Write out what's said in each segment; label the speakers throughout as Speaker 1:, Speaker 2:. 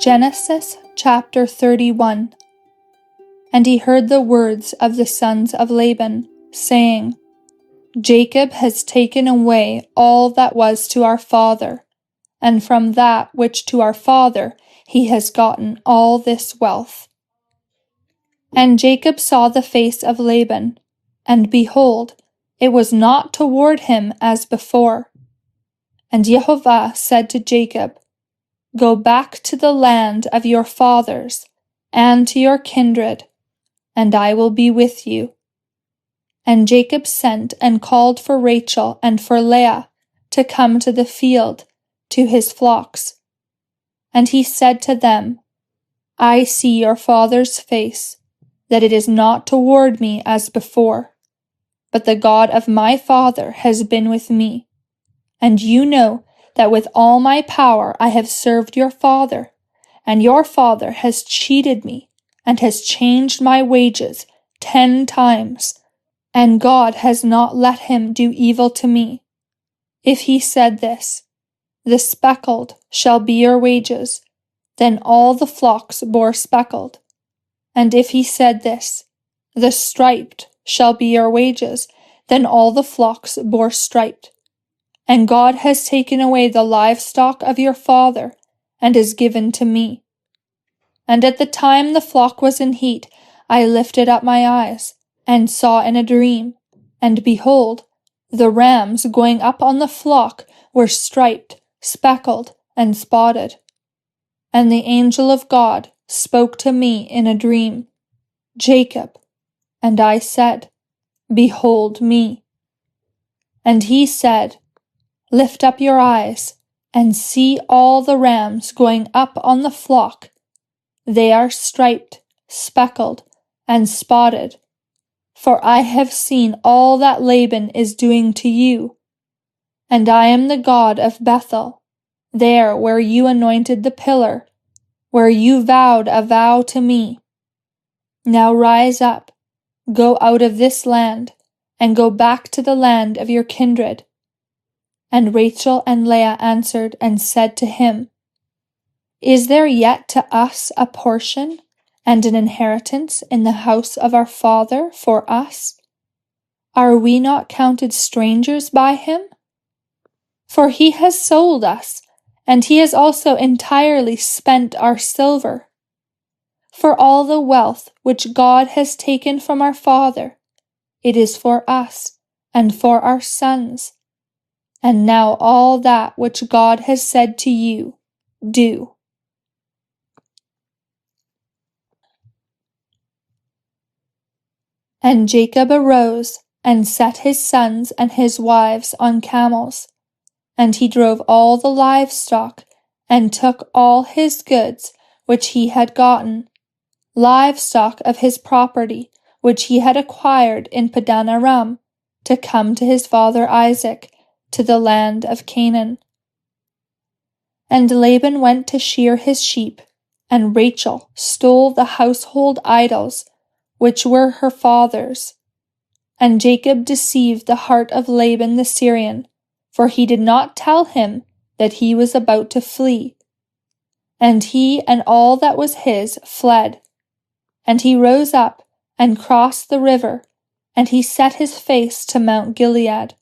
Speaker 1: Genesis chapter 31. And he heard the words of the sons of Laban, saying, Jacob has taken away all that was to our father, and from that which to our father he has gotten all this wealth. And Jacob saw the face of Laban, and behold, it was not toward him as before. And Jehovah said to Jacob, Go back to the land of your fathers, and to your kindred, and I will be with you. And Jacob sent and called for Rachel and for Leah to come to the field, to his flocks. And he said to them, I see your father's face, that it is not toward me as before, but the God of my father has been with me. And you know that with all my power I have served your father, and your father has cheated me, and has changed my wages 10 times, and God has not let him do evil to me. If he said this, the speckled shall be your wages, then all the flocks bore speckled. And if he said this, the striped shall be your wages, then all the flocks bore striped. And God has taken away the livestock of your father, and has given to me. And at the time the flock was in heat, I lifted up my eyes, and saw in a dream, and behold, the rams going up on the flock were striped, speckled, and spotted. And the angel of God spoke to me in a dream, Jacob. And I said, Behold me. And he said, Lift up your eyes, and see all the rams going up on the flock. They are striped, speckled, and spotted. For I have seen all that Laban is doing to you. And I am the God of Bethel, there where you anointed the pillar, where you vowed a vow to me. Now rise up, go out of this land, and go back to the land of your kindred. And Rachel and Leah answered and said to him, Is there yet to us a portion and an inheritance in the house of our father for us? Are we not counted strangers by him? For he has sold us, and he has also entirely spent our silver. For all the wealth which God has taken from our father, it is for us and for our sons. And now all that which God has said to you, do. And Jacob arose and set his sons and his wives on camels, and he drove all the livestock, and took all his goods which he had gotten, livestock of his property which he had acquired in Padan Aram, to come to his father Isaac, to the land of Canaan. And Laban went to shear his sheep, and Rachel stole the household idols, which were her father's. And Jacob deceived the heart of Laban the Syrian, for he did not tell him that he was about to flee. And he and all that was his fled. And he rose up and crossed the river, and he set his face to Mount Gilead.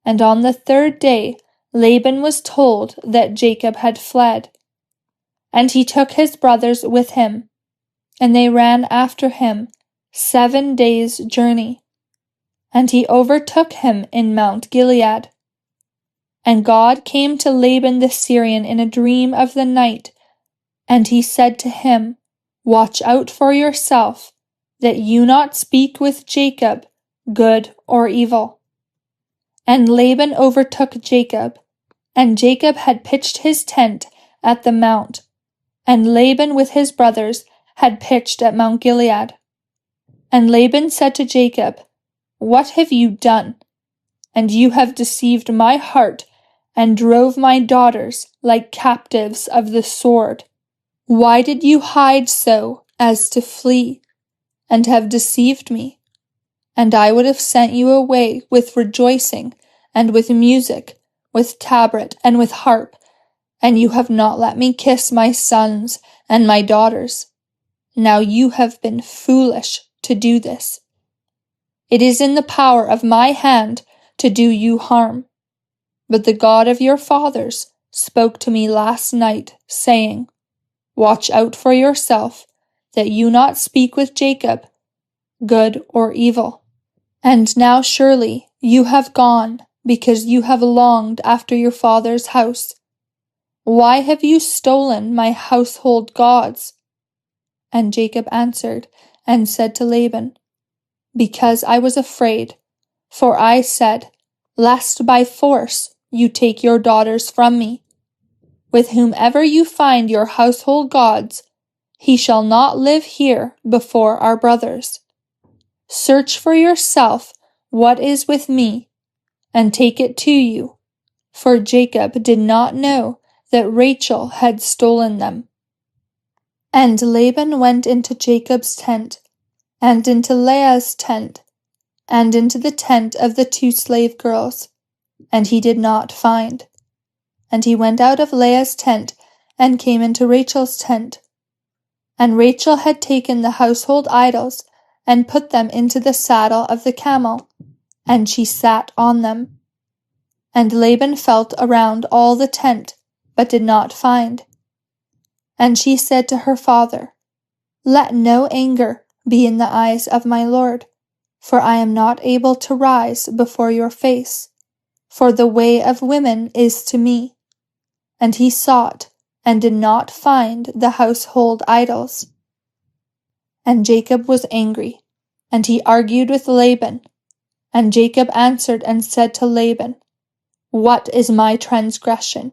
Speaker 1: And on the 3rd day Laban was told that Jacob had fled. And he took his brothers with him, and they ran after him 7 days' journey. And he overtook him in Mount Gilead. And God came to Laban the Syrian in a dream of the night, and he said to him, Watch out for yourself, that you not speak with Jacob, good or evil. And Laban overtook Jacob, and Jacob had pitched his tent at the mount, and Laban with his brothers had pitched at Mount Gilead. And Laban said to Jacob, What have you done? And you have deceived my heart, and drove my daughters like captives of the sword. Why did you hide so as to flee, and have deceived me? And I would have sent you away with rejoicing, and with music, with tabret, and with harp, and you have not let me kiss my sons and my daughters. Now you have been foolish to do this. It is in the power of my hand to do you harm. But the God of your fathers spoke to me last night, saying, Watch out for yourself, that you not speak with Jacob, good or evil. And now surely you have gone, because you have longed after your father's house. Why have you stolen my household gods? And Jacob answered and said to Laban, Because I was afraid, for I said, Lest by force you take your daughters from me. With whomever you find your household gods, he shall not live here before our brothers. Search for yourself what is with me, and take it to you, for Jacob did not know that Rachel had stolen them. And Laban went into Jacob's tent, and into Leah's tent, and into the tent of the 2 slave girls, and he did not find. And he went out of Leah's tent, and came into Rachel's tent. And Rachel had taken the household idols, and put them into the saddle of the camel, and she sat on them. And Laban felt around all the tent, but did not find. And she said to her father, Let no anger be in the eyes of my lord, for I am not able to rise before your face, for the way of women is to me. And he sought, and did not find the household idols. And Jacob was angry, and he argued with Laban. And Jacob answered and said to Laban, What is my transgression?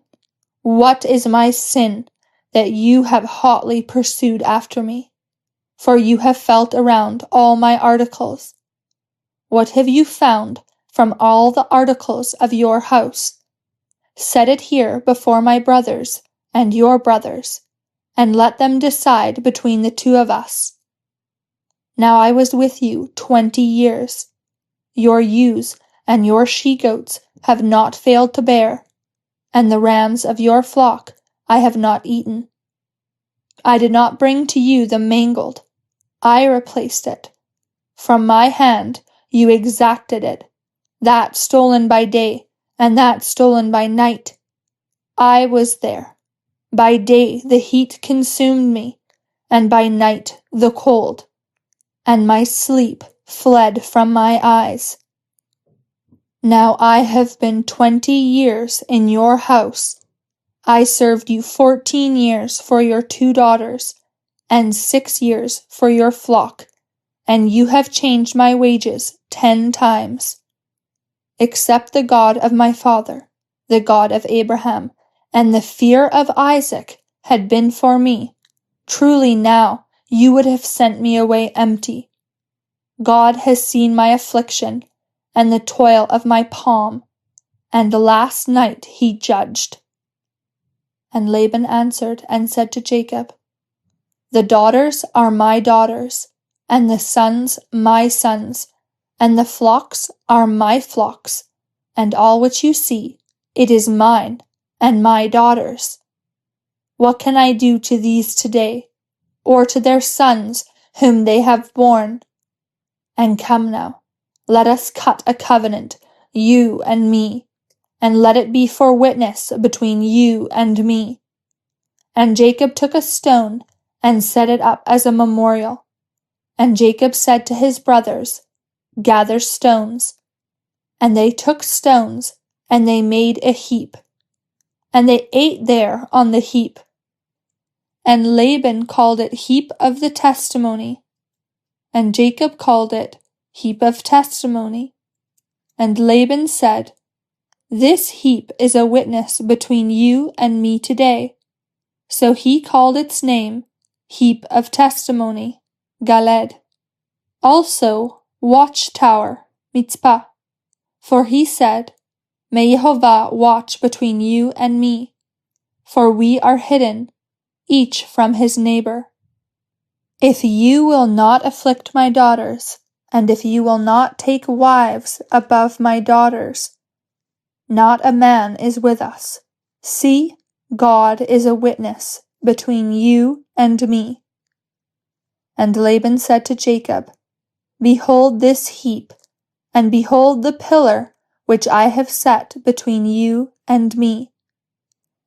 Speaker 1: What is my sin, that you have hotly pursued after me? For you have felt around all my articles. What have you found from all the articles of your house? Set it here before my brothers and your brothers, and let them decide between the 2 of us. Now I was with you 20 years. Your ewes and your she-goats have not failed to bear, and the rams of your flock I have not eaten. I did not bring to you the mangled, I replaced it. From my hand you exacted it, that stolen by day, and that stolen by night. I was there. By day the heat consumed me, and by night the cold, and my sleep fled from my eyes. Now I have been 20 years in your house. I served you 14 years for your 2 daughters, and 6 years for your flock, and you have changed my wages 10 times. Except the God of my father, the God of Abraham, and the fear of Isaac had been for me, truly now you would have sent me away empty. God has seen my affliction, and the toil of my palm, and last night he judged. And Laban answered and said to Jacob, The daughters are my daughters, and the sons my sons, and the flocks are my flocks, and all which you see, it is mine, and my daughters. What can I do to these today, or to their sons whom they have borne? And come now, let us cut a covenant, you and me, and let it be for witness between you and me. And Jacob took a stone, and set it up as a memorial. And Jacob said to his brothers, Gather stones. And they took stones, and they made a heap. And they ate there on the heap. And Laban called it heap of the testimony. And Jacob called it heap of testimony. And Laban said, This heap is a witness between you and me today. So he called its name heap of testimony, Galed. Also watchtower, Mitzpah. For he said, May Jehovah watch between you and me, for we are hidden, each from his neighbor. If you will not afflict my daughters, and if you will not take wives above my daughters, not a man is with us. See, God is a witness between you and me." And Laban said to Jacob, "Behold this heap, and behold the pillar which I have set between you and me.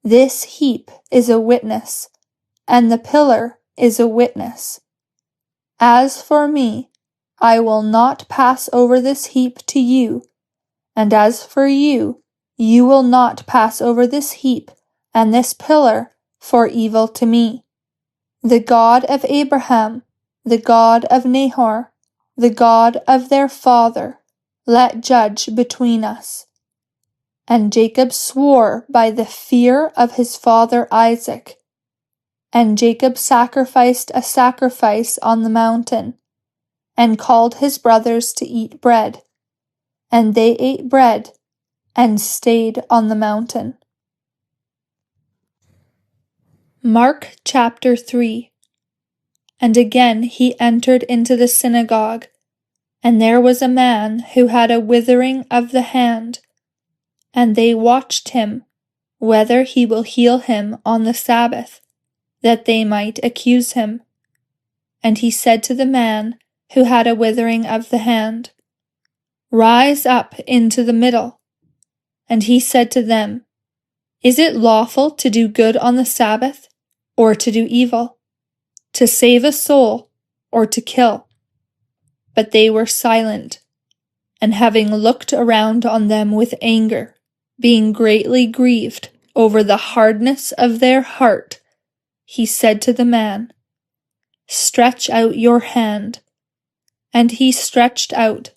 Speaker 1: This heap is a witness, and the pillar is a witness. As for me, I will not pass over this heap to you, and as for you, you will not pass over this heap and this pillar for evil to me. The God of Abraham, the God of Nahor, the God of their father, let judge between us." And Jacob swore by the fear of his father Isaac. And Jacob sacrificed a sacrifice on the mountain, and called his brothers to eat bread. And they ate bread, and stayed on the mountain. Mark chapter 3. And again he entered into the synagogue, and there was a man who had a withering of the hand. And they watched him, whether he will heal him on the Sabbath, that they might accuse him. And he said to the man who had a withering of the hand, "Rise up into the middle." And he said to them, "Is it lawful to do good on the Sabbath, or to do evil? To save a soul, or to kill?" But they were silent, and having looked around on them with anger, being greatly grieved over the hardness of their heart, he said to the man, "Stretch out your hand." And he stretched out,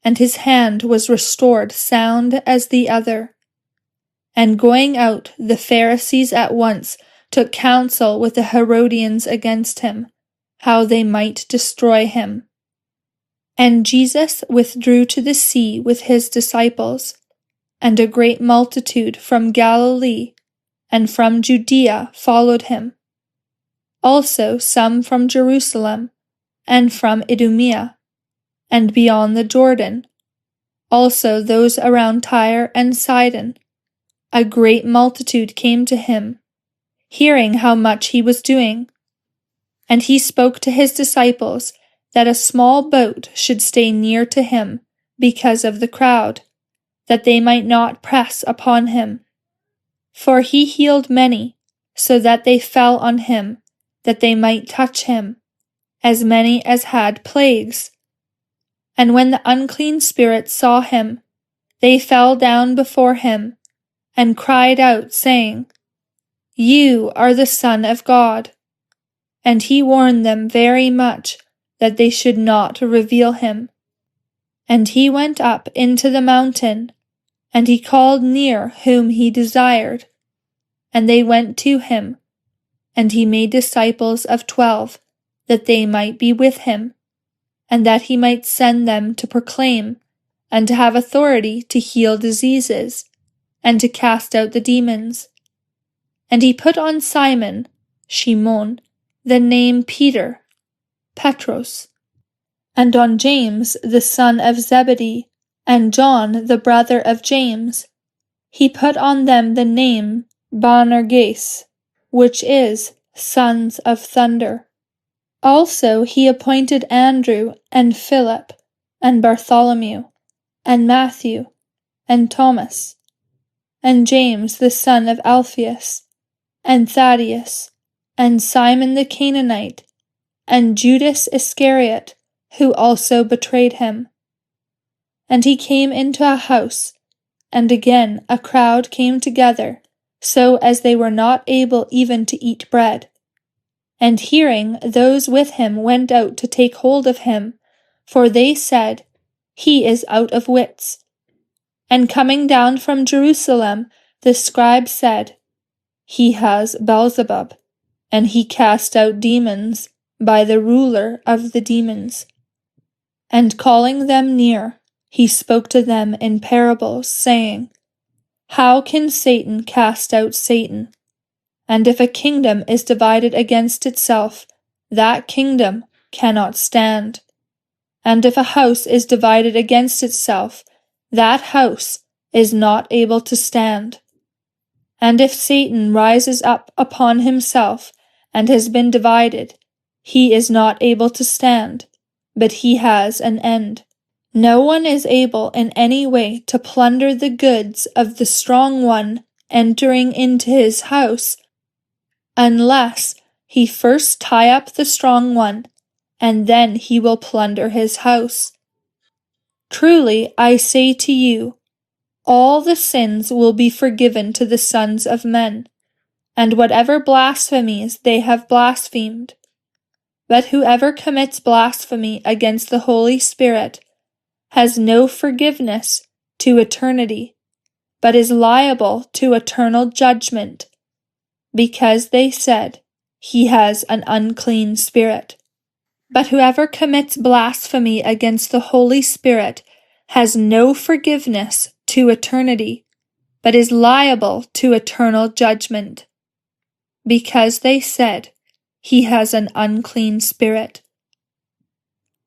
Speaker 1: and his hand was restored sound as the other. And going out, the Pharisees at once took counsel with the Herodians against him, how they might destroy him. And Jesus withdrew to the sea with his disciples, and a great multitude from Galilee and from Judea followed him. Also some from Jerusalem, and from Idumea, and beyond the Jordan, also those around Tyre and Sidon. A great multitude came to him, hearing how much he was doing. And he spoke to his disciples that a small boat should stay near to him because of the crowd, that they might not press upon him. For he healed many, so that they fell on him, that they might touch him, as many as had plagues. And when the unclean spirits saw him, they fell down before him, and cried out, saying, "You are the Son of God." And he warned them very much that they should not reveal him. And he went up into the mountain, and he called near whom he desired. And they went to him, and he made disciples of 12, that they might be with him, and that he might send them to proclaim, and to have authority to heal diseases, and to cast out the demons. And he put on Simon, Shimon, the name Peter, Petros, and on James the son of Zebedee, and John the brother of James. He put on them the name Boanerges, which is sons of thunder. Also he appointed Andrew, and Philip, and Bartholomew, and Matthew, and Thomas, and James the son of Alphaeus, and Thaddeus, and Simon the Canaanite, and Judas Iscariot, who also betrayed him. And he came into a house, and again a crowd came together, so as they were not able even to eat bread. And hearing, those with him went out to take hold of him, for they said, "He is out of wits." And coming down from Jerusalem, the scribe said, "He has Beelzebub, and he cast out demons by the ruler of the demons." And calling them near, he spoke to them in parables, saying, "How can Satan cast out Satan? And if a kingdom is divided against itself, that kingdom cannot stand. And if a house is divided against itself, that house is not able to stand. And if Satan rises up upon himself and has been divided, he is not able to stand, but he has an end. No one is able in any way to plunder the goods of the strong one entering into his house, unless he first tie up the strong one, and then he will plunder his house. Truly, I say to you, all the sins will be forgiven to the sons of men, and whatever blasphemies they have blasphemed. But whoever commits blasphemy against the Holy Spirit has no forgiveness to eternity, but is liable to eternal judgment, because they said, he has an unclean spirit. But whoever commits blasphemy against the Holy Spirit has no forgiveness to eternity, but is liable to eternal judgment, because they said, he has an unclean spirit.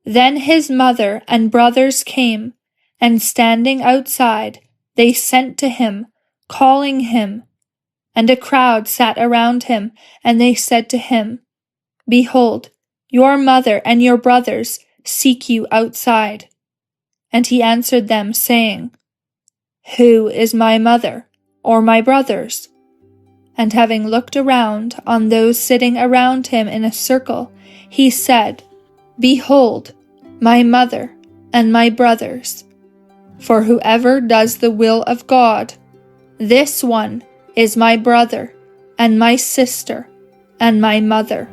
Speaker 1: Then his mother and brothers came, and standing outside, they sent to him, calling him. And a crowd sat around him, and they said to him, Behold, your mother and your brothers seek you outside. And he answered them, saying, Who is my mother, or my brothers? And having looked around on those sitting around him in a circle, he said, Behold, my mother and my brothers. For whoever does the will of God, this one is my brother and my sister and my mother.